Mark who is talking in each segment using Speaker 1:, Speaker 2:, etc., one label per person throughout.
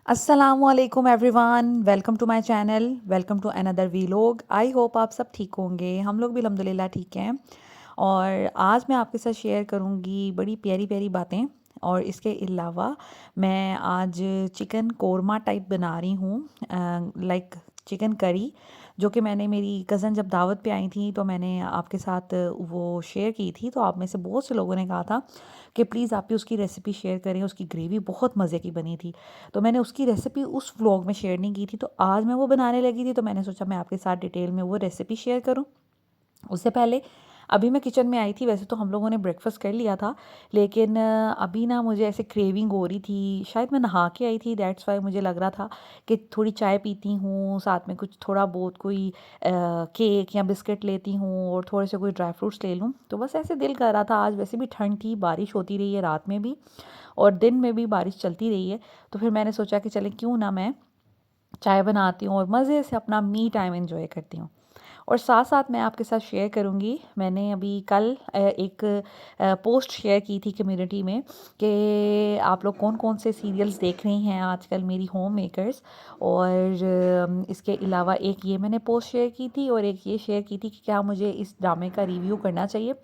Speaker 1: अस्सलामुअलैकुम everyone, welcome to my channel, welcome to another vlog. I hope आप सब ठीक होंगे। हम लोग भी अल्हम्दुलिल्लाह ठीक हैं। और आज मैं आपके साथ शेयर करूंगी बड़ी प्यारी प्यारी बातें। और इसके अलावा मैं आज चिकन कोरमा टाइप बना रही हूँ, लाइक चिकन करी, जो कि मैंने मेरी कज़न जब दावत पे आई थी तो मैंने आपके साथ वो शेयर की थी। तो आप में से बहुत से लोगों ने कहा था कि प्लीज़ आप भी उसकी रेसिपी शेयर करें, उसकी ग्रेवी बहुत मज़े की बनी थी। तो मैंने उसकी रेसिपी उस व्लॉग में शेयर नहीं की थी, तो आज मैं वो बनाने लगी थी, तो मैंने सोचा मैं आपके साथ डिटेल में वो रेसिपी शेयर करूं। उससे पहले अभी मैं किचन में आई थी। वैसे तो हम लोगों ने ब्रेकफास्ट कर लिया था, लेकिन अभी ना मुझे ऐसे क्रेविंग हो रही थी। शायद मैं नहा के आई थी, दैट्स वाई मुझे लग रहा था कि थोड़ी चाय पीती हूँ, साथ में कुछ थोड़ा बहुत कोई केक या बिस्किट लेती हूँ और थोड़े से कोई ड्राई फ्रूट्स ले लूँ। तो बस ऐसे दिल कर रहा था। आज वैसे भी ठंड थी, बारिश होती रही है रात में भी और दिन में भी बारिश चलती रही है। तो फिर मैंने सोचा कि चले क्यों ना मैं चाय बनाती हूँ और मज़े से अपना मी टाइम एंजॉय करती हूँ। और साथ साथ मैं आपके साथ शेयर करूँगी, मैंने अभी कल एक पोस्ट शेयर की थी कम्युनिटी में कि आप लोग कौन कौन से सीरियल्स देख रही हैं आजकल, मेरी होम मेकर्स। और इसके अलावा एक ये मैंने पोस्ट शेयर की थी और एक ये शेयर की थी कि क्या मुझे इस ड्रामे का रिव्यू करना चाहिए।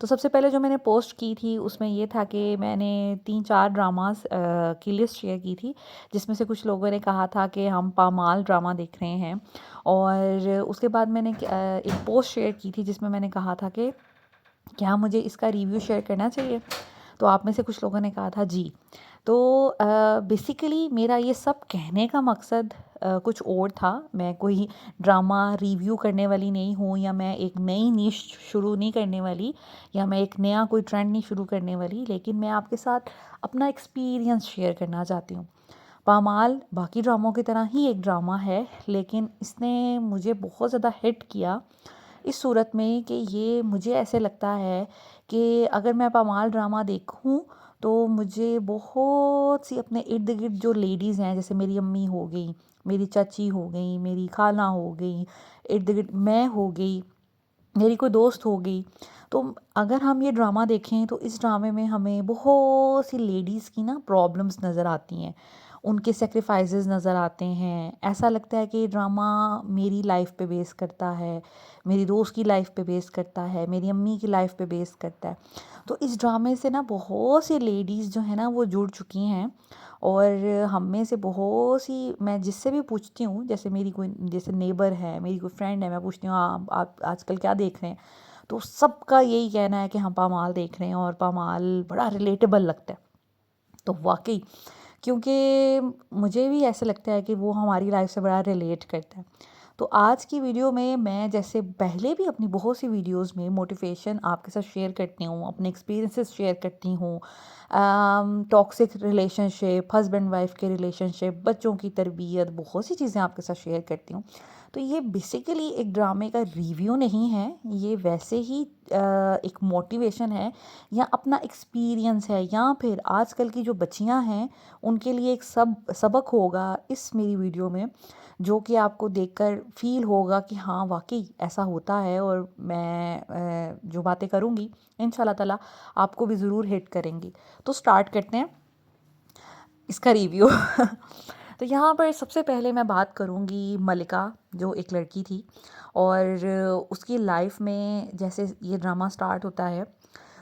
Speaker 1: तो सबसे पहले जो मैंने पोस्ट की थी उसमें ये था कि मैंने 3-4 ड्रामास की लिस्ट शेयर की थी, जिसमें से कुछ लोगों ने कहा था कि हम पामाल ड्रामा देख रहे हैं। और उसके बाद मैंने एक पोस्ट शेयर की थी जिसमें मैंने कहा था कि क्या मुझे इसका रिव्यू शेयर करना चाहिए। तो आप में से कुछ लोगों ने कहा था जी। तो बेसिकली मेरा ये सब कहने का मकसद कुछ और था। मैं कोई ड्रामा रिव्यू करने वाली नहीं हूँ, या मैं एक नई नीश शुरू नहीं करने वाली, या मैं एक नया कोई ट्रेंड नहीं शुरू करने वाली, लेकिन मैं आपके साथ अपना एक्सपीरियंस शेयर करना चाहती हूँ। पामाल बाकी ड्रामों की तरह ही एक ड्रामा है, लेकिन इसने मुझे बहुत ज़्यादा हिट किया इस सूरत में कि ये मुझे ऐसे लगता है कि अगर मैं पामाल ड्रामा देखूं तो मुझे बहुत सी अपने इर्द गिर्द जो लेडीज़ हैं, जैसे मेरी अम्मी हो गई, मेरी चाची हो गई, मेरी खाला हो गई, इर्द गिर्द मैं हो गई, मेरी कोई दोस्त हो गई। तो अगर हम ये ड्रामा देखें तो इस ड्रामे में हमें बहुत सी लेडीज़ की ना प्रॉब्लम्स नज़र आती हैं, उनके सेक्रीफाइसेस नज़र आते हैं। ऐसा लगता है कि ये ड्रामा मेरी लाइफ पे बेस करता है, मेरी दोस्त की लाइफ पे बेस करता है, मेरी अम्मी की लाइफ पे बेस करता है। तो इस ड्रामे से ना बहुत सी लेडीज़ जो है ना वो जुड़ चुकी हैं। और हम में से बहुत सी, मैं जिससे भी पूछती हूँ, जैसे मेरी कोई जैसे नेबर है, मेरी कोई फ्रेंड है, मैं पूछती हूँ हाँ आप आजकल क्या देख रहे हैं, तो सबका यही कहना है कि हम पामाल देख रहे हैं और पामाल बड़ा रिलेटेबल लगता है। तो वाकई, क्योंकि मुझे भी ऐसा लगता है कि वो हमारी लाइफ से बड़ा रिलेट करता है। तो आज की वीडियो में मैं जैसे पहले भी अपनी बहुत सी वीडियोस में मोटिवेशन आपके साथ शेयर करती हूँ, अपने एक्सपीरियंसेस शेयर करती हूँ, टॉक्सिक रिलेशनशिप, हस्बैंड वाइफ के रिलेशनशिप, बच्चों की तरबियत, बहुत सी चीज़ें आपके साथ शेयर करती हूँ। तो ये बेसिकली एक ड्रामे का रिव्यू नहीं है, ये वैसे ही एक मोटिवेशन है, या अपना एक्सपीरियंस है, या फिर आजकल की जो बच्चियां हैं उनके लिए एक सबक होगा इस मेरी वीडियो में, जो कि आपको देखकर फील होगा कि हाँ वाकई ऐसा होता है। और मैं जो बातें करूँगी इंशाल्लाह ताला आपको भी ज़रूर हिट करेंगी। तो स्टार्ट करते हैं इसका रिव्यू। तो यहाँ पर सबसे पहले मैं बात करूँगी मलिका, जो एक लड़की थी। और उसकी लाइफ में जैसे ये ड्रामा स्टार्ट होता है,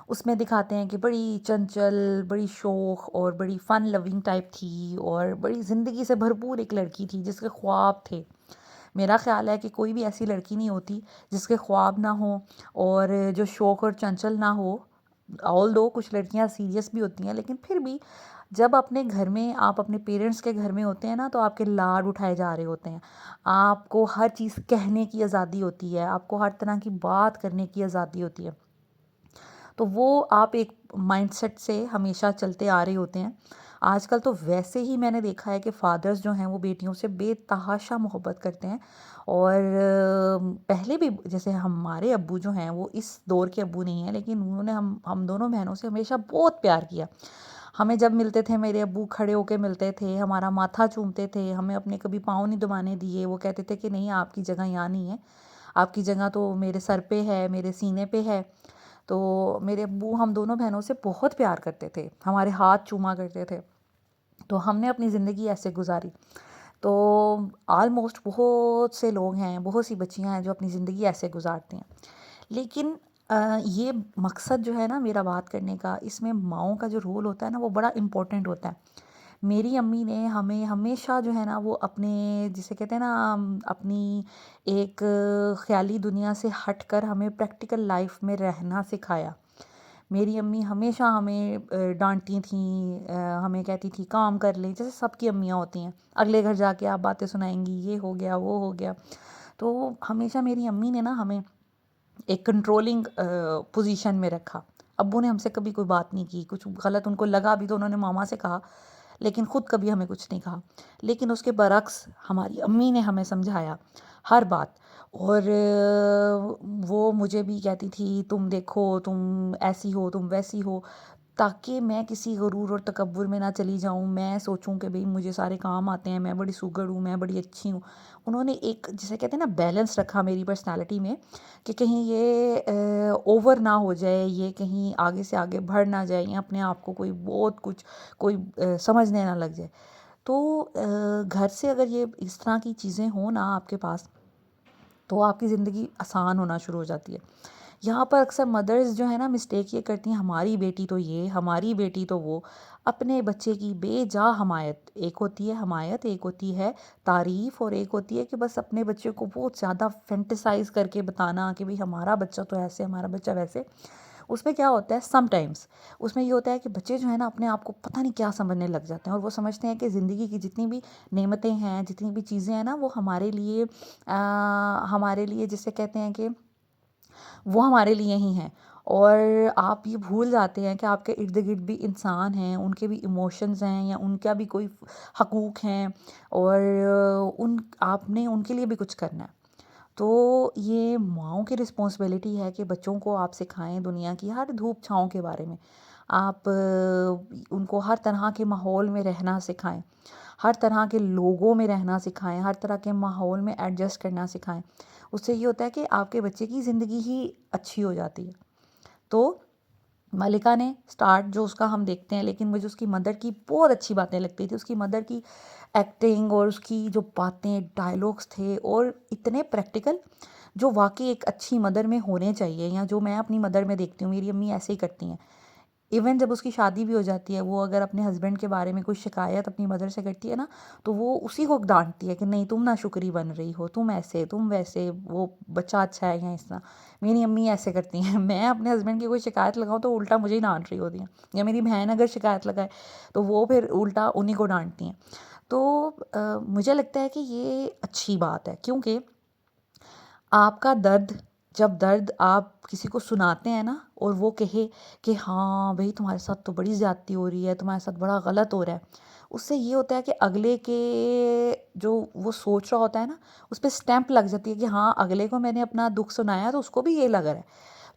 Speaker 1: उसमें दिखाते हैं कि बड़ी चंचल, बड़ी शौक और बड़ी फ़न लविंग टाइप थी, और बड़ी ज़िंदगी से भरपूर एक लड़की थी जिसके ख्वाब थे। मेरा ख़्याल है कि कोई भी ऐसी लड़की नहीं होती जिसके ख्वाब ना हो और जो शौक और चंचल ना हो। ऑल दो कुछ लड़कियां सीरियस भी होती हैं, लेकिन फिर भी जब अपने घर में, आप अपने पेरेंट्स के घर में होते हैं ना, तो आपके लाड उठाए जा रहे होते हैं, आपको हर चीज़ कहने की आज़ादी होती है, आपको हर तरह की बात करने की आज़ादी होती है। तो वो आप एक माइंडसेट से हमेशा चलते आ रहे होते हैं। आजकल तो वैसे ही मैंने देखा है कि फादर्स जो हैं वो बेटियों से बेतहाशा मोहब्बत करते हैं। और पहले भी जैसे हमारे अब्बू जो हैं वो इस दौर के अब्बू नहीं हैं, लेकिन उन्होंने हम दोनों बहनों से हमेशा बहुत प्यार किया। हमें जब मिलते थे मेरे अब्बू खड़े होके मिलते थे, हमारा माथा चूमते थे, हमें अपने कभी पाँव नहीं दबाने दिए। वो कहते थे कि नहीं, आपकी जगह यहाँ नहीं है, आपकी जगह तो मेरे सर पे है, मेरे सीने पे है। तो मेरे अब्बू हम दोनों बहनों से बहुत प्यार करते थे, हमारे हाथ चूमा करते थे। तो हमने अपनी ज़िंदगी ऐसे गुजारी। तो ऑलमोस्ट बहुत से लोग हैं, बहुत सी बच्चियां हैं जो अपनी ज़िंदगी ऐसे गुजारती हैं। लेकिन ये मकसद जो है ना मेरा बात करने का, इसमें माँओं का जो रोल होता है ना वो बड़ा इम्पोर्टेंट होता है। मेरी अम्मी ने हमें हमेशा जो है ना वो अपने, जिसे कहते हैं ना, अपनी एक ख़्याली दुनिया से हटकर हमें प्रैक्टिकल लाइफ में रहना सिखाया। मेरी अम्मी हमेशा हमें डाँटती थीं, हमें कहती थी काम कर ले, जैसे सबकी अम्मियाँ होती हैं। अगले घर जाके आप बातें सुनाएँगी, ये हो गया, वो हो गया। तो हमेशा मेरी अम्मी ने ना हमें एक कंट्रोलिंग पोजीशन में रखा। अब्बू ने हमसे कभी कोई बात नहीं की, कुछ गलत उनको लगा भी तो उन्होंने मामा से कहा, लेकिन खुद कभी हमें कुछ नहीं कहा। लेकिन उसके बरक्स हमारी अम्मी ने हमें समझाया हर बात। और वो मुझे भी कहती थी तुम देखो, तुम ऐसी हो, तुम वैसी हो, ताकि मैं किसी गुरूर और तकब्बुर में ना चली जाऊँ। मैं सोचूँ कि भई मुझे सारे काम आते हैं, मैं बड़ी सुघड़ हूँ, मैं बड़ी अच्छी हूँ। उन्होंने एक, जिसे कहते हैं ना, बैलेंस रखा मेरी पर्सनैलिटी में, कि कहीं ये ओवर ना हो जाए, ये कहीं आगे से आगे बढ़ ना जाए, या अपने आप को कोई बहुत कुछ कोई समझने ना लग जाए। तो घर से अगर ये इस तरह की चीज़ें हों ना आपके पास, तो आपकी ज़िंदगी आसान होना शुरू हो जाती है। यहाँ पर अक्सर मदर्स जो है ना मिस्टेक ये करती हैं, हमारी बेटी तो ये, हमारी बेटी तो वो। अपने बच्चे की बेजा हमायत, एक होती है हमायत, एक होती है तारीफ़, और एक होती है कि बस अपने बच्चे को बहुत ज़्यादा फैंटेसाइज़ करके बताना कि भाई हमारा बच्चा तो ऐसे, हमारा बच्चा वैसे। उसमें क्या होता है समटाइम्स, उसमें ये होता है कि बच्चे जो है ना अपने आप को पता नहीं क्या समझने लग जाते हैं, और वो समझते हैं कि ज़िंदगी की जितनी भी नेमतें हैं, जितनी भी चीज़ें हैं ना, वो हमारे लिए जिसे कहते हैं कि वो हमारे लिए ही हैं। और आप ये भूल जाते हैं कि आपके इर्द गिर्द भी इंसान हैं, उनके भी इमोशंस हैं, या उनका भी कोई हकूक़ हैं, और उन आपने उनके लिए भी कुछ करना है। तो ये माँओं की रिस्पॉन्सिबिलिटी है कि बच्चों को आप सिखाएं दुनिया की हर धूप छाँव के बारे में। आप उनको हर तरह के माहौल में रहना सिखाएं, हर तरह के लोगों में रहना सिखाएं, हर तरह के माहौल में एडजस्ट करना सिखाएं। उससे ये होता है कि आपके बच्चे की ज़िंदगी ही अच्छी हो जाती है। तो मलिका ने स्टार्ट जो उसका हम देखते हैं, लेकिन मुझे उसकी मदर की बहुत अच्छी बातें लगती थी। उसकी मदर की एक्टिंग और उसकी जो बातें, डायलॉग्स थे, और इतने प्रैक्टिकल, जो वाकई एक अच्छी मदर में होने चाहिए, या जो मैं अपनी मदर में देखती हूँ। मेरी अम्मी ऐसे ही करती हैं। इवन जब उसकी शादी भी हो जाती है, वो अगर अपने हस्बैंड के बारे में कोई शिकायत अपनी मदर से करती है ना, तो वो उसी को डांटती है कि नहीं तुम ना शुक्री बन रही हो, तुम ऐसे, तुम वैसे, वो बच्चा अच्छा है या इस तरह। मेरी अम्मी ऐसे करती हैं। मैं अपने हस्बैंड की कोई शिकायत लगाऊँ तो उल्टा मुझे ही डांट रही होती हैं, या मेरी बहन अगर शिकायत लगाए तो वो फिर उल्टा उन्हीं को डांटती हैं। तो मुझे लगता है कि ये अच्छी बात है, क्योंकि आपका दर्द, जब दर्द आप किसी को सुनाते हैं ना, और वो कहे कि हाँ भाई तुम्हारे साथ तो बड़ी ज़्यादती हो रही है, तुम्हारे साथ बड़ा गलत हो रहा है, उससे ये होता है कि अगले के जो वो सोच रहा होता है ना, उस पर स्टैंप लग जाती है कि हाँ अगले को मैंने अपना दुख सुनाया तो उसको भी ये लग रहा है।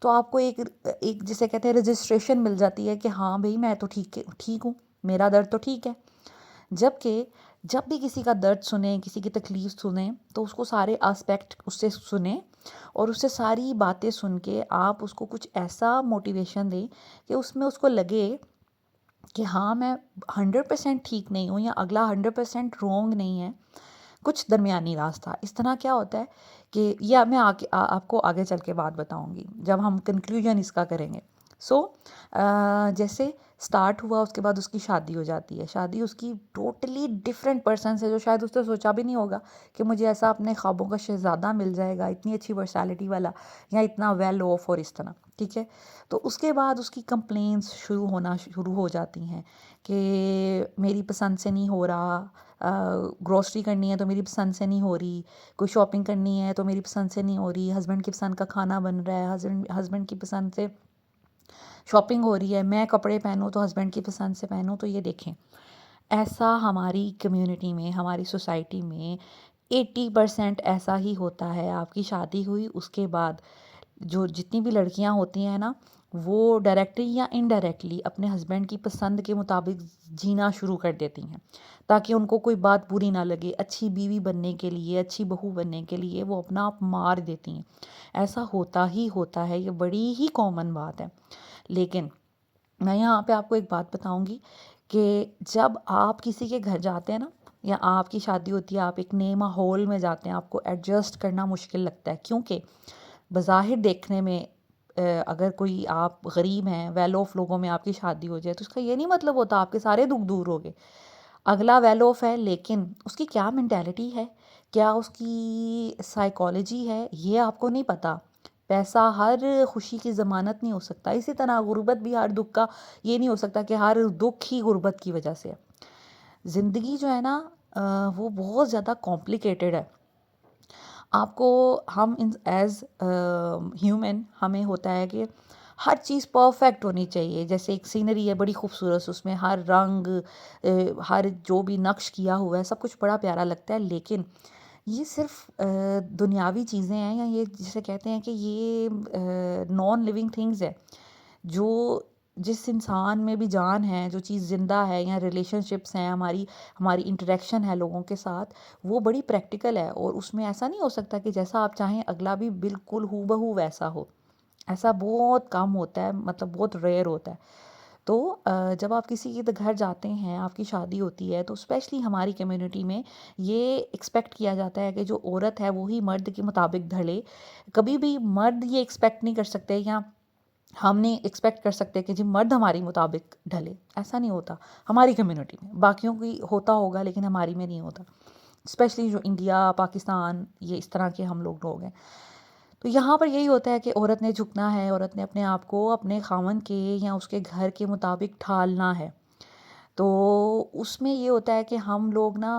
Speaker 1: तो आपको एक एक जिसे कहते हैं रजिस्ट्रेशन मिल जाती है कि हाँ भाई मैं तो ठीक हूँ, मेरा दर्द तो ठीक है। जबकि जब भी किसी का दर्द सुने, किसी की तकलीफ़ सुने, तो उसको सारे आस्पेक्ट उससे सुने, और उससे सारी बातें सुन के आप उसको कुछ ऐसा मोटिवेशन दें कि उसमें उसको लगे कि हाँ मैं 100% ठीक नहीं हूँ, या अगला 100% रॉन्ग नहीं है, कुछ दरमियानी रास्ता। इस तरह क्या होता है कि या मैं आपको आगे चल के बात बताऊंगी जब हम कंक्लूजन इसका करेंगे। सो जैसे स्टार्ट हुआ, उसके बाद उसकी शादी हो जाती है। शादी उसकी टोटली डिफरेंट पर्सन से, जो शायद उसने सोचा भी नहीं होगा कि मुझे ऐसा अपने ख्वाबों का शहज़ादा मिल जाएगा, इतनी अच्छी पर्सनैलिटी वाला, या इतना वेल ऑफ, और इस तरह। ठीक है। तो उसके बाद उसकी कंप्लेंट्स शुरू हो जाती हैं कि मेरी पसंद से नहीं हो रहा, ग्रोसरी करनी है तो मेरी पसंद से नहीं हो रही, कोई शॉपिंग करनी है तो मेरी पसंद से नहीं हो रही, हस्बैंड की पसंद का खाना बन रहा है, हस्बैंड की पसंद से शॉपिंग हो रही है, मैं कपड़े पहनूँ तो हस्बैंड की पसंद से पहनूँ। तो ये देखें, ऐसा हमारी कम्युनिटी में, हमारी सोसाइटी में 80% ऐसा ही होता है। आपकी शादी हुई उसके बाद जो जितनी भी लड़कियां होती हैं ना, वो डायरेक्टली या इनडायरेक्टली अपने हस्बैंड की पसंद के मुताबिक जीना शुरू कर देती हैं, ताकि उनको कोई बात बुरी ना लगे। अच्छी बीवी बनने के लिए, अच्छी बहू बनने के लिए वो अपना आप मार देती हैं। ऐसा होता ही होता है, ये बड़ी ही कॉमन बात है। लेकिन मैं यहाँ पे आपको एक बात बताऊंगी कि जब आप किसी के घर जाते हैं ना, या आपकी शादी होती है, आप एक नए माहौल में जाते हैं, आपको एडजस्ट करना मुश्किल लगता है, क्योंकि बज़ाहिर देखने में अगर कोई आप गरीब हैं, वेल ऑफ लोगों में आपकी शादी हो जाए, तो उसका ये नहीं मतलब होता आपके सारे दुख दूर हो गए। अगला वेल ऑफ है, लेकिन उसकी क्या मेंटालिटी है, क्या उसकी साइकोलॉजी है, ये आपको नहीं पता। पैसा हर खुशी की ज़मानत नहीं हो सकता, इसी तरह गुर्बत भी हर दुख का ये नहीं हो सकता कि हर दुख ही गुर्बत की वजह से है। ज़िंदगी जो है ना, वो बहुत ज़्यादा कॉम्प्लिकेटेड है। आपको हम इन एज ह्यूमन हमें होता है कि हर चीज़ परफेक्ट होनी चाहिए। जैसे एक सीनरी है बड़ी खूबसूरत, उसमें हर रंग, हर जो भी नक्श किया हुआ है, सब कुछ बड़ा प्यारा लगता है, लेकिन ये सिर्फ दुनियावी चीज़ें हैं, या ये जिसे कहते हैं कि ये नॉन लिविंग थिंग्स है। जो जिस इंसान में भी जान है, जो चीज़ ज़िंदा है, या रिलेशनशिप्स हैं, हमारी हमारी इंटरेक्शन है लोगों के साथ, वो बड़ी प्रैक्टिकल है, और उसमें ऐसा नहीं हो सकता कि जैसा आप चाहें अगला भी बिल्कुल हूबहू वैसा हो। ऐसा बहुत कम होता है, मतलब बहुत रेयर होता है। तो जब आप किसी के घर जाते हैं, आपकी शादी होती है, तो स्पेशली हमारी कम्युनिटी में ये एक्सपेक्ट किया जाता है कि जो औरत है वो ही मर्द के मुताबिक ढले। कभी भी मर्द ये एक्सपेक्ट नहीं कर सकते, या हम नहीं एक्सपेक्ट कर सकते कि जी मर्द हमारी मुताबिक ढले। ऐसा नहीं होता हमारी कम्युनिटी में। बाकियों की होता होगा, लेकिन हमारी में नहीं होता। स्पेशली जो इंडिया, पाकिस्तान, ये इस तरह के हम लोग हैं। तो यहाँ पर यही होता है कि औरत ने झुकना है, औरत ने अपने आप को अपने खामन के या उसके घर के मुताबिक ढालना है। तो उसमें ये होता है कि हम लोग ना,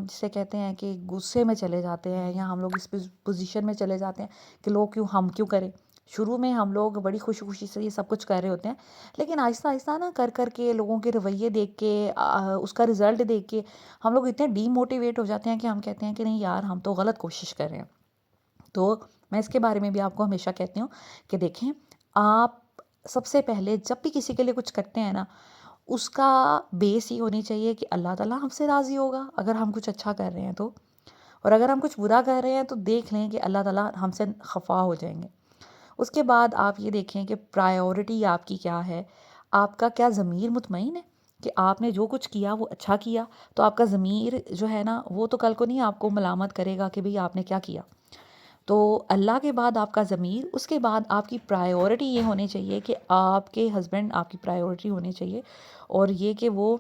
Speaker 1: जिसे कहते हैं कि गुस्से में चले जाते हैं, या हम लोग इस पोजीशन में चले जाते हैं कि लोग क्यों, हम क्यों करें। शुरू में हम लोग बड़ी खुशी खुशी से ये सब कुछ कर रहे होते हैं, लेकिन आहिस्ता आहिस्ता ना कर कर के लोगों के रवैये देख के, उसका रिज़ल्ट देख के हम लोग इतने डीमोटिवेट हो जाते हैं कि हम कहते हैं कि नहीं यार, हम तो गलत कोशिश कर रहे हैं। तो मैं इसके बारे में भी आपको हमेशा कहती हूँ कि देखें, आप सबसे पहले जब भी किसी के लिए कुछ करते हैं ना, उसका बेस ये होनी चाहिए कि अल्लाह ताला हमसे राज़ी होगा अगर हम कुछ अच्छा कर रहे हैं तो, और अगर हम कुछ बुरा कर रहे हैं तो देख लें कि अल्लाह ताला हमसे खफा हो जाएंगे। उसके बाद आप ये देखें कि प्रायोरिटी आपकी क्या है। आपका क्या ज़मीर मुतमईन है कि आपने जो कुछ किया वो अच्छा किया? तो आपका ज़मीर जो है ना, वो तो कल को नहीं आपको मलामत करेगा कि भाई आपने क्या किया। तो अल्लाह के बाद आपका ज़मीर, उसके बाद आपकी प्रायोरिटी ये होनी चाहिए कि आपके हस्बैंड आपकी प्रायोरिटी होनी चाहिए, और ये कि वो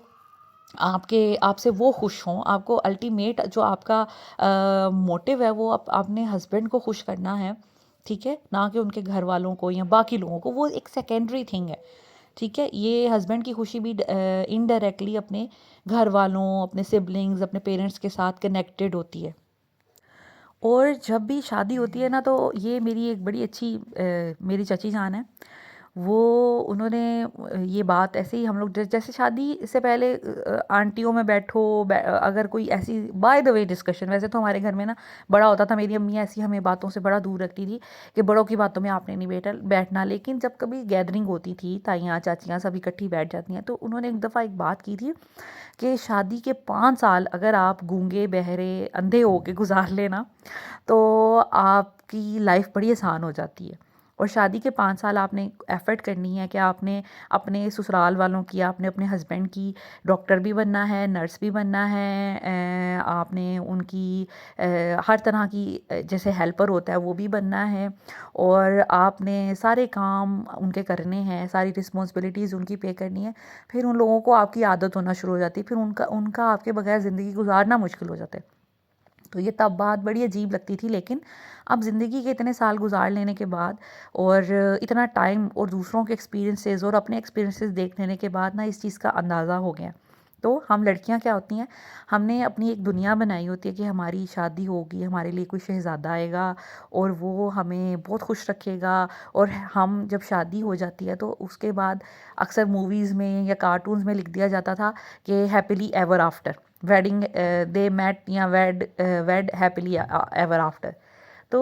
Speaker 1: आपके आपसे वो खुश हों। आपको अल्टीमेट जो आपका मोटिव है, वो अपने हस्बैंड को खुश करना है, ठीक है, ना कि उनके घर वालों को या बाकी लोगों को। वो एक सेकेंडरी थिंग है, ठीक है। ये हस्बैंड की खुशी भी इनडायरेक्टली अपने घर वालों, अपने सिबलिंग्स, अपने पेरेंट्स के साथ कनेक्टेड होती है। और जब भी शादी होती है ना, तो ये मेरी एक बड़ी अच्छी मेरी चाची जान है, वो उन्होंने ये बात ऐसे ही हम लोग जैसे शादी से पहले आंटियों में बैठो, अगर कोई ऐसी बाय द वे डिस्कशन, वैसे तो हमारे घर में ना बड़ा होता था, मेरी अम्मी ऐसी हमें बातों से बड़ा दूर रखती थी कि बड़ों की बातों में आपने नहीं बैठना। लेकिन जब कभी गैदरिंग होती थी, ताइयाँ चाचियाँ सब इकट्ठी बैठ जाती हैं, तो उन्होंने एक दफ़ा एक बात की थी कि शादी के 5 साल अगर आप गूंगे बहरे अंधे होके गुजार लेना, तो आपकी लाइफ बड़ी आसान हो जाती है। और शादी के 5 साल आपने एफ़र्ट करनी है कि आपने अपने ससुराल वालों की, आपने अपने हस्बैंड की डॉक्टर भी बनना है, नर्स भी बनना है, आपने उनकी हर तरह की जैसे हेल्पर होता है वो भी बनना है, और आपने सारे काम उनके करने हैं, सारी रिस्पॉन्सिबिलिटीज़ उनकी पे करनी है। फिर उन लोगों को आपकी आदत होना शुरू हो जाती है, फिर उनका उनका आपके बगैर ज़िंदगी गुजारना मुश्किल हो जाता है। तो ये तब बात बड़ी अजीब लगती थी, लेकिन अब ज़िंदगी के इतने साल गुजार लेने के बाद, और इतना टाइम, और दूसरों के एक्सपीरियंसेस और अपने एक्सपीरियंसेस देख लेने के बाद ना, इस चीज़ का अंदाज़ा हो गया। तो हम लड़कियां क्या होती हैं, हमने अपनी एक दुनिया बनाई होती है कि हमारी शादी होगी, हमारे लिए कोई शहज़ादा आएगा और वो हमें बहुत खुश रखेगा। और हम जब शादी हो जाती है तो उसके बाद अक्सर मूवीज़ में या कार्टून्स में लिख दिया जाता था कि happily ever after wedding, they met या वेड हैप्पीली एवर आफ्टर। तो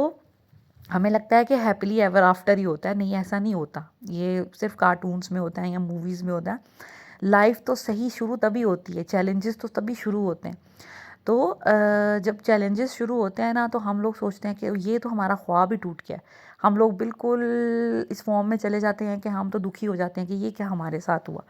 Speaker 1: हमें लगता है कि हैप्पीली एवर आफ्टर ही होता है, नहीं ऐसा नहीं होता। ये सिर्फ कार्टून्स में होता है या मूवीज़ में होता है। लाइफ तो सही शुरू तभी होती है, चैलेंजेस तो तभी शुरू होते हैं। तो जब चैलेंजेस शुरू होते हैं ना, तो हम लोग सोचते हैं कि ये तो हमारा ख्वाब ही टूट गया। हम लोग बिल्कुल इस फॉर्म में चले जाते हैं कि हम तो दुखी हो जाते हैं कि ये क्या हमारे साथ हुआ।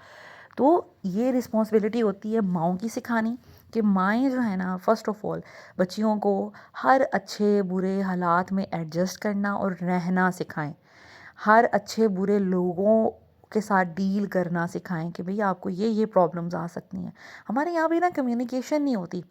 Speaker 1: तो ये रिस्पॉन्सिबिलिटी होती है माँओं की सिखानी कि माएँ जो है ना, फ़र्स्ट ऑफ़ ऑल बच्चियों को हर अच्छे बुरे हालात में एडजस्ट करना और रहना सिखाएं। हर अच्छे बुरे लोगों के साथ डील करना सिखाएं कि भई आपको ये प्रॉब्लम्स आ सकती हैं। हमारे यहाँ भी ना कम्युनिकेशन नहीं होती।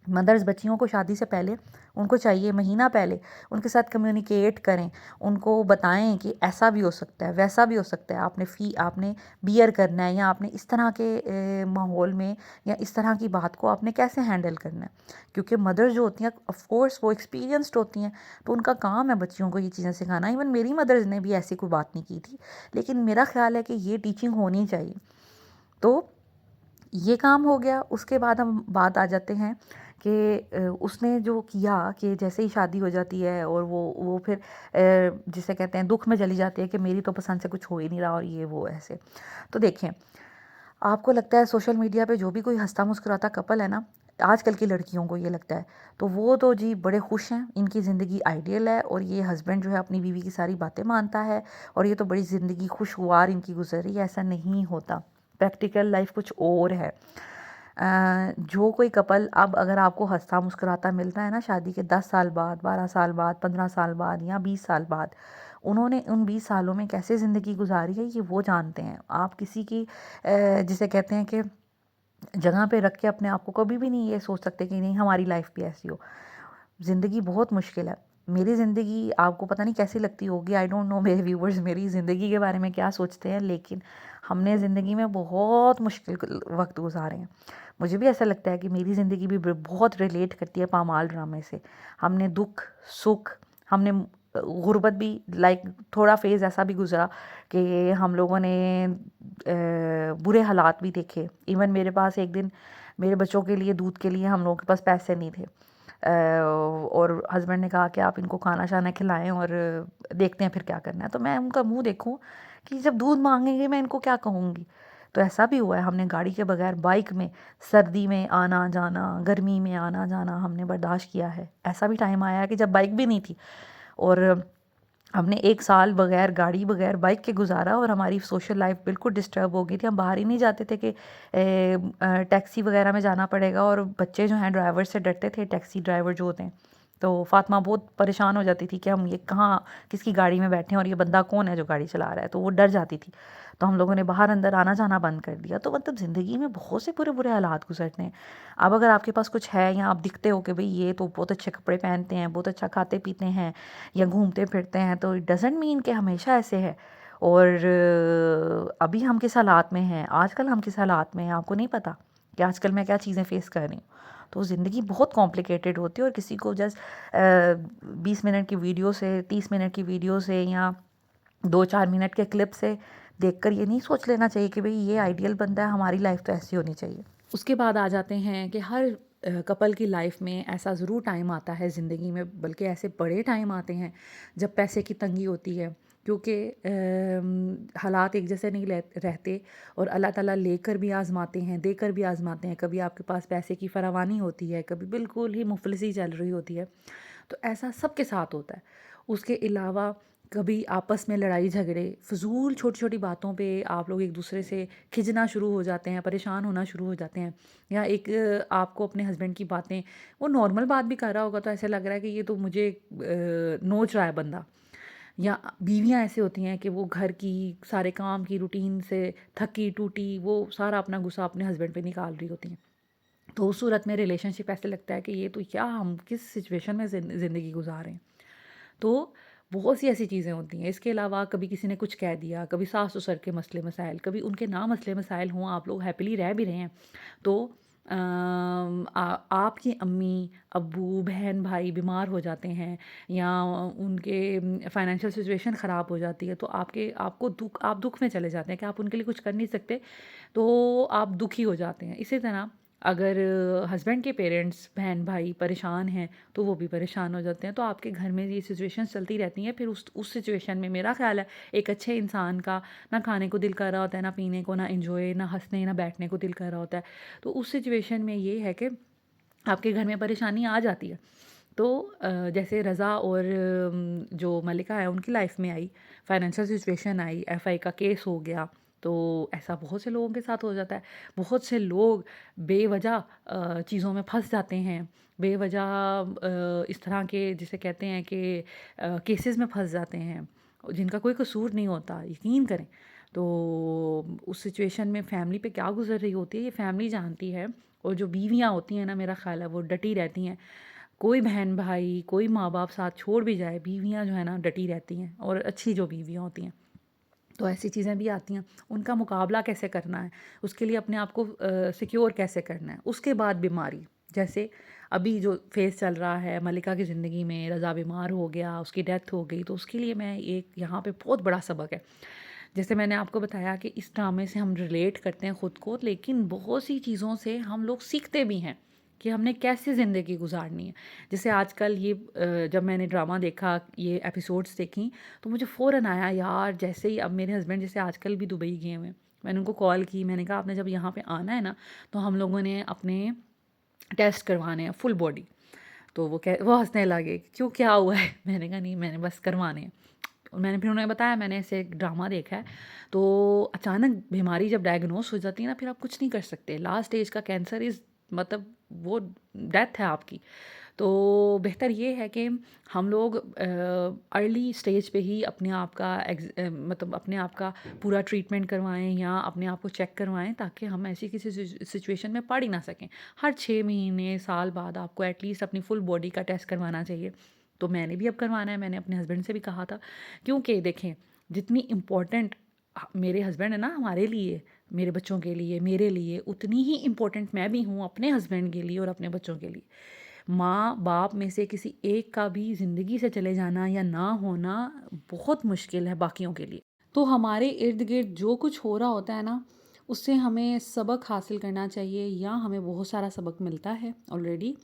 Speaker 1: मदर्स बच्चियों को शादी से पहले उनको चाहिए महीना पहले उनके साथ कम्युनिकेट करें, उनको बताएं कि ऐसा भी हो सकता है, वैसा भी हो सकता है, आपने बियर करना है, या आपने इस तरह के माहौल में या इस तरह की बात को आपने कैसे हैंडल करना है। क्योंकि मदर्स जो होती हैं ऑफ कोर्स वो एक्सपीरियंस्ड होती हैं, तो उनका काम है बच्चियों को ये चीज़ें सिखाना। इवन मेरी मदर्स ने भी ऐसी कोई बात नहीं की थी, लेकिन मेरा ख्याल है कि ये टीचिंग होनी चाहिए। तो ये काम हो गया। उसके बाद हम बात आ जाते हैं कि उसने जो किया कि जैसे ही शादी हो जाती है और वो फिर जिसे कहते हैं दुख में चली जाती है कि मेरी तो पसंद से कुछ हो ही नहीं रहा और ये वो ऐसे। तो देखें, आपको लगता है सोशल मीडिया पे जो भी कोई हंसता मुस्कुराता कपल है ना, आजकल की लड़कियों को ये लगता है, तो वो तो जी बड़े खुश हैं, इनकी ज़िंदगी आइडियल है और ये हस्बैंड जो है अपनी बीवी की सारी बातें मानता है और ये तो बड़ी ज़िंदगी खुशगवार इनकी गुजर रही है। ऐसा नहीं होता। प्रैक्टिकल लाइफ कुछ और है। जो कोई कपल अब अगर आपको हंसता मुस्कुराता मिलता है ना शादी के 10 साल बाद, 12 साल बाद, 15 साल बाद या 20 साल बाद, उन्होंने उन 20 सालों में कैसे ज़िंदगी गुजारी है ये वो जानते हैं। आप किसी की जिसे कहते हैं कि जगह पे रख के अपने आप को कभी भी नहीं ये सोच सकते कि नहीं हमारी लाइफ भी ऐसी हो। ज़िंदगी बहुत मुश्किल है। मेरी ज़िंदगी आपको पता नहीं कैसी लगती होगी, आई डोंट नो मेरे व्यूवर्स मेरी ज़िंदगी के बारे में क्या सोचते हैं, लेकिन हमने ज़िंदगी में बहुत मुश्किल वक्त गुजारे हैं। मुझे भी ऐसा लगता है कि मेरी ज़िंदगी भी बहुत रिलेट करती है पामाल ड्रामे से। हमने दुख सुख, हमने गुर्बत भी, लाइक थोड़ा फेज़ ऐसा भी गुजरा कि हम लोगों ने बुरे हालात भी देखे। इवन मेरे पास एक दिन मेरे बच्चों के लिए दूध के लिए हम लोगों के पास पैसे नहीं थे, और हस्बैंड ने कहा कि आप इनको खाना शाना खिलाएं और देखते हैं फिर क्या करना है। तो मैं उनका मुंह देखूं कि जब दूध मांगेंगे मैं इनको क्या कहूँगी। तो ऐसा भी हुआ है, हमने गाड़ी के बगैर बाइक में सर्दी में आना जाना, गर्मी में आना जाना हमने बर्दाश्त किया है। ऐसा भी टाइम आया है कि जब बाइक भी नहीं थी और हमने 1 साल बगैर गाड़ी बगैर बाइक के गुजारा और हमारी सोशल लाइफ बिल्कुल डिस्टर्ब हो गई थी। हम बाहर ही नहीं जाते थे कि टैक्सी वगैरह में जाना पड़ेगा, और बच्चे जो हैं ड्राइवर से डरते थे, टैक्सी ड्राइवर जो होते हैं। तो फातिमा बहुत परेशान हो जाती थी कि हम ये कहाँ किसकी गाड़ी में बैठे हैं और ये बंदा कौन है जो गाड़ी चला रहा है, तो वो डर जाती थी। तो हम लोगों ने बाहर अंदर आना जाना बंद कर दिया। तो मतलब ज़िंदगी में बहुत से बुरे बुरे हालात गुजरते हैं। अब अगर आपके पास कुछ है या आप दिखते हो कि भाई ये तो बहुत अच्छे कपड़े पहनते हैं, बहुत अच्छा खाते पीते हैं या घूमते फिरते हैं, तो इट डज़न्ट मीन कि हमेशा ऐसे है। और अभी हम किस हालात में हैं, आजकल हम किस हालात में हैं, आपको नहीं पता कि आजकल मैं क्या चीज़ें फ़ेस कर रही हूँ। तो ज़िंदगी बहुत कॉम्प्लिकेटेड होती है और किसी को जस्ट 20 मिनट की वीडियो से, 30 मिनट की वीडियो से या 2-4 मिनट के क्लिप से देखकर ये नहीं सोच लेना चाहिए कि भाई ये आइडियल बंदा है, हमारी लाइफ तो ऐसी होनी चाहिए। उसके बाद आ जाते हैं कि हर कपल की लाइफ में ऐसा ज़रूर टाइम आता है ज़िंदगी में, बल्कि ऐसे बड़े टाइम आते हैं जब पैसे की तंगी होती है, क्योंकि हालात एक जैसे नहीं रहते और अल्लाह ताला लेकर भी आज़माते हैं, देकर भी आज़माते हैं। कभी आपके पास पैसे की फरावानी होती है, कभी बिल्कुल ही मुफलिसी चल रही होती है। तो ऐसा सबके साथ होता है। उसके अलावा कभी आपस में लड़ाई झगड़े, फ़िज़ूल छोटी-छोटी बातों पे आप लोग एक दूसरे से खिजना शुरू हो जाते हैं, परेशान होना शुरू हो जाते हैं। या एक आपको अपने हस्बैंड की बातें, वो नॉर्मल बात भी कर रहा होगा तो ऐसा लग रहा है कि ये तो मुझे नोच रहा है बंदा। या बीवियाँ ऐसे होती हैं कि वो घर की सारे काम की रूटीन से थकी टूटी वो सारा अपना गुस्सा अपने हस्बैंड पे निकाल रही होती हैं। तो उस सूरत में रिलेशनशिप ऐसे लगता है कि ये तो क्या हम किस सिचुएशन में ज़िंदगी गुजार रहे हैं। तो बहुत सी ऐसी चीज़ें होती हैं। इसके अलावा कभी किसी ने कुछ कह दिया, कभी सास-ससुर के मसले मसाइल, कभी उनके ना मसले मसाइल हों, आप लोग हैप्पीली रह भी रहे हैं, तो आपकी अम्मी, अब्बू, बहन, भाई बीमार हो जाते हैं या उनके फाइनेंशियल सिचुएशन ख़राब हो जाती है, तो आप दुःख में चले जाते हैं कि आप उनके लिए कुछ कर नहीं सकते, तो आप दुखी हो जाते हैं। इसी तरह अगर हस्बैंड के पेरेंट्स, बहन भाई परेशान हैं तो वो भी परेशान हो जाते हैं। तो आपके घर में ये सिचुएशंस चलती रहती हैं। फिर उस सिचुएशन में मेरा ख़्याल है एक अच्छे इंसान का ना खाने को दिल कर रहा होता है, ना पीने को, ना एंजॉय, ना हंसने, ना बैठने को दिल कर रहा होता है। तो उस सिचुएशन में ये है कि आपके घर में परेशानी आ जाती है। तो जैसे रज़ा और जो मलिका है उनकी लाइफ में आई, फाइनेंशियल सिचुएशन आई, एफआई का केस हो गया, तो ऐसा बहुत से लोगों के साथ हो जाता है। बहुत से लोग बेवजह चीज़ों में फँस जाते हैं, बेवजह इस तरह के जिसे कहते हैं कि केसेस में फँस जाते हैं, जिनका कोई कसूर नहीं होता, यकीन करें। तो उस सिचुएशन में फैमिली पे क्या गुज़र रही होती है, ये फैमिली जानती है। और जो बीवियाँ होती हैं ना, मेरा ख़्याल है वो डटी रहती हैं। कोई बहन-भाई, कोई माँ-बाप साथ छोड़ भी जाए, बीवियाँ जो है ना डटी रहती हैं, और अच्छी जो बीवियाँ होती हैं। तो ऐसी चीज़ें भी आती हैं, उनका मुकाबला कैसे करना है, उसके लिए अपने आप को सिक्योर कैसे करना है। उसके बाद बीमारी, जैसे अभी जो फ़ेज़ चल रहा है मल्लिका की ज़िंदगी में, रज़ा बीमार हो गया, उसकी डेथ हो गई, तो उसके लिए मैं एक यहाँ पे बहुत बड़ा सबक है। जैसे मैंने आपको बताया कि इस ड्रामे से हम रिलेट करते हैं ख़ुद को, लेकिन बहुत सी चीज़ों से हम लोग सीखते भी हैं कि हमने कैसे ज़िंदगी गुजारनी है। जैसे आजकल ये जब मैंने ड्रामा देखा, ये एपिसोड्स देखी, तो मुझे फ़ौरन आया यार, जैसे ही अब मेरे हस्बैंड जैसे आजकल भी दुबई गए हुए हैं, मैंने उनको कॉल की, मैंने कहा आपने जब यहाँ पे आना है ना, तो हम लोगों ने अपने टेस्ट करवाने हैं फुल बॉडी। तो वो हंसने लगे, क्यों क्या हुआ है? मैंने कहा नहीं, मैंने बस करवाने हैं। मैंने फिर उन्हें बताया मैंने ऐसे एक ड्रामा देखा है। तो अचानक बीमारी जब डायग्नोस हो जाती है ना, फिर आप कुछ नहीं कर सकते। लास्ट स्टेज का कैंसर इज़ मतलब वो डेथ है आपकी। तो बेहतर ये है कि हम लोग अर्ली स्टेज पे ही अपने आप का मतलब अपने आप का पूरा ट्रीटमेंट करवाएं या अपने आप को चेक करवाएं, ताकि हम ऐसी किसी सिचुएशन में पड़ ही ना सकें। हर 6 महीने साल बाद आपको एटलीस्ट अपनी फुल बॉडी का टेस्ट करवाना चाहिए। तो मैंने भी अब करवाना है, मैंने अपने हस्बैंड से भी कहा था, क्योंकि देखें जितनी इम्पोर्टेंट मेरे हस्बैंड है ना हमारे लिए, मेरे बच्चों के लिए, मेरे लिए, उतनी ही इम्पोर्टेंट मैं भी हूँ अपने हस्बैंड के लिए और अपने बच्चों के लिए। माँ बाप में से किसी एक का भी ज़िंदगी से चले जाना या ना होना बहुत मुश्किल है बाकियों के लिए। तो हमारे इर्द गिर्द जो कुछ हो रहा होता है ना, उससे हमें सबक हासिल करना चाहिए, या हमें बहुत सारा सबक मिलता है ऑलरेडी।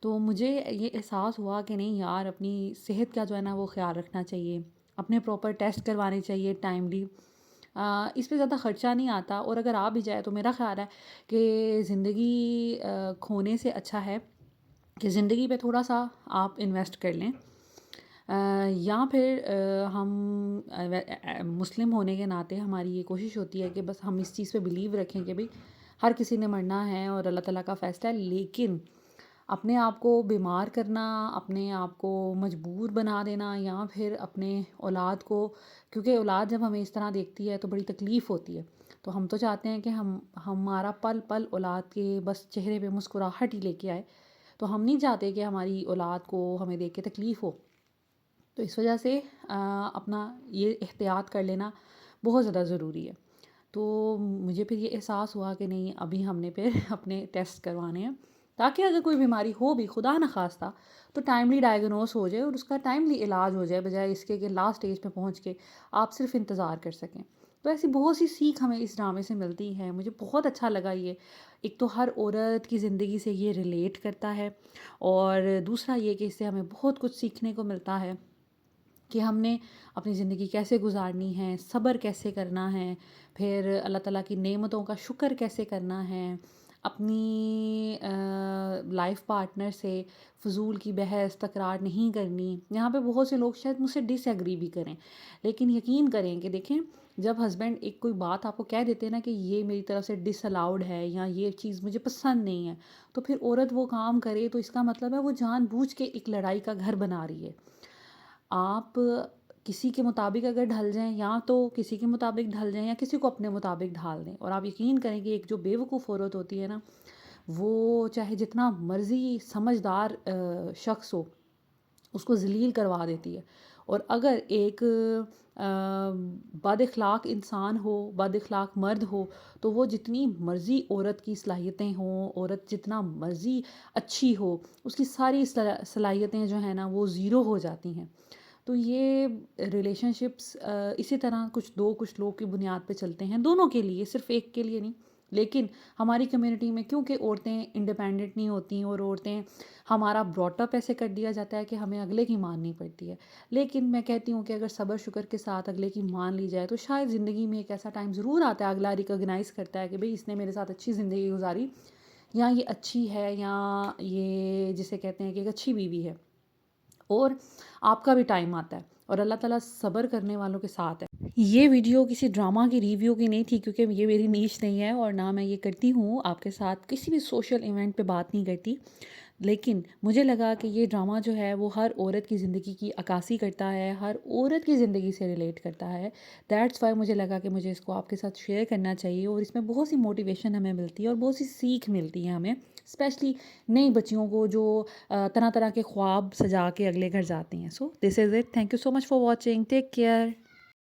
Speaker 1: तो मुझे ये एहसास हुआ कि नहीं यार, अपनी सेहत का जो है ना वो ख़्याल रखना चाहिए, अपने प्रॉपर टेस्ट करवाने चाहिए टाइमली। इस पे ज़्यादा ख़र्चा नहीं आता, और अगर आ भी जाए तो मेरा ख़्याल है कि ज़िंदगी खोने से अच्छा है कि ज़िंदगी पे थोड़ा सा आप इन्वेस्ट कर लें। या फिर मुस्लिम होने के नाते हमारी ये कोशिश होती है कि बस हम इस चीज़ पे बिलीव रखें कि भाई हर किसी ने मरना है और अल्लाह ताला का फ़ैसला है, लेकिन अपने आप को बीमार करना, अपने आप को मजबूर बना देना, या फिर अपने औलाद को, क्योंकि औलाद जब हमें इस तरह देखती है तो बड़ी तकलीफ़ होती है। तो हम तो चाहते हैं कि हमारा पल पल औलाद के बस चेहरे पे मुस्कुराहट ही लेके आए। तो हम नहीं चाहते कि हमारी औलाद को हमें देख के तकलीफ़ हो। तो इस वजह से अपना ये एहतियात कर लेना बहुत ज़्यादा ज़रूरी है। तो मुझे फिर ये एहसास हुआ कि नहीं, अभी हमने फिर अपने टेस्ट करवाने हैं, ताकि अगर कोई बीमारी हो भी खुदा न खास्ता, तो टाइमली डायग्नोस हो जाए और उसका टाइमली इलाज हो जाए, बजाय इसके कि लास्ट स्टेज पे पहुंच के आप सिर्फ इंतज़ार कर सकें। तो ऐसी बहुत सी सीख हमें इस ड्रामे से मिलती है। मुझे बहुत अच्छा लगा ये। एक तो हर औरत की ज़िंदगी से ये रिलेट करता है, और दूसरा ये कि इससे हमें बहुत कुछ सीखने को मिलता है कि हमने अपनी ज़िंदगी कैसे गुजारनी है, सब्र कैसे करना है, फिर अल्लाह ताला की नेमतों का शुक्र कैसे करना है, अपनी लाइफ पार्टनर से फ़जूल की बहस तकरार नहीं करनी। यहाँ पे बहुत से लोग शायद मुझसे डिसएग्री भी करें, लेकिन यकीन करें कि देखें, जब हस्बैंड एक कोई बात आपको कह देते हैं ना कि ये मेरी तरफ से डिसअलाउड है या ये चीज़ मुझे पसंद नहीं है, तो फिर औरत वो काम करे, तो इसका मतलब है वो जानबूझ के एक लड़ाई का घर बना रही है। आप किसी के मुताबिक अगर ढल जाएँ, या तो किसी के मुताबिक ढल जाएँ या किसी को अपने मुताबिक ढाल दें, और आप यकीन करें कि एक जो बेवकूफ़ औरत होती है ना, वो चाहे जितना मर्ज़ी समझदार शख्स हो, उसको ज़लील करवा देती है। और अगर एक बद-इख़लाक़ इंसान हो, बद-इख़लाक़ मर्द हो, तो वो जितनी मर्ज़ी औरत की सलाहियतें हों, औरत जितना मर्ज़ी अच्छी हो, उसकी सारी सलाहियतें जो हैं ना वो ज़ीरो हो जाती हैं। तो ये रिलेशनशिप्स इसी तरह कुछ लोग की बुनियाद पे चलते हैं, दोनों के लिए, सिर्फ़ एक के लिए नहीं। लेकिन हमारी कम्युनिटी में क्योंकि औरतें इंडिपेंडेंट नहीं होती, और औरतें, हमारा ब्रॉट अप ऐसे कर दिया जाता है कि हमें अगले की माननी पड़ती है। लेकिन मैं कहती हूँ कि अगर सब्र शुक्र के साथ अगले की मान ली जाए, तो शायद ज़िंदगी में एक ऐसा टाइम ज़रूर आता है, अगला रिकॉग्नाइज़ करता है कि भाई इसने मेरे साथ अच्छी ज़िंदगी गुजारी, या ये अच्छी है, या ये जिसे कहते हैं कि एक अच्छी बीवी है। और आपका भी टाइम आता है और अल्लाह ताला सब्र करने वालों के साथ है। ये वीडियो किसी ड्रामा की रिव्यू की नहीं थी, क्योंकि ये मेरी नीश नहीं है और ना मैं ये करती हूँ, आपके साथ किसी भी सोशल इवेंट पे बात नहीं करती। लेकिन मुझे लगा कि ये ड्रामा जो है वो हर औरत की ज़िंदगी की अक्कासी करता है, हर औरत की ज़िंदगी से रिलेट करता है। दैट्स वाई मुझे लगा कि मुझे इसको आपके साथ शेयर करना चाहिए, और इसमें बहुत सी मोटिवेशन हमें मिलती है और बहुत सी सीख मिलती है हमें, स्पेशली नई बच्चियों को जो तरह तरह के ख्वाब सजा के अगले घर जाती हैं। So this is it. Thank you so much for watching. Take care.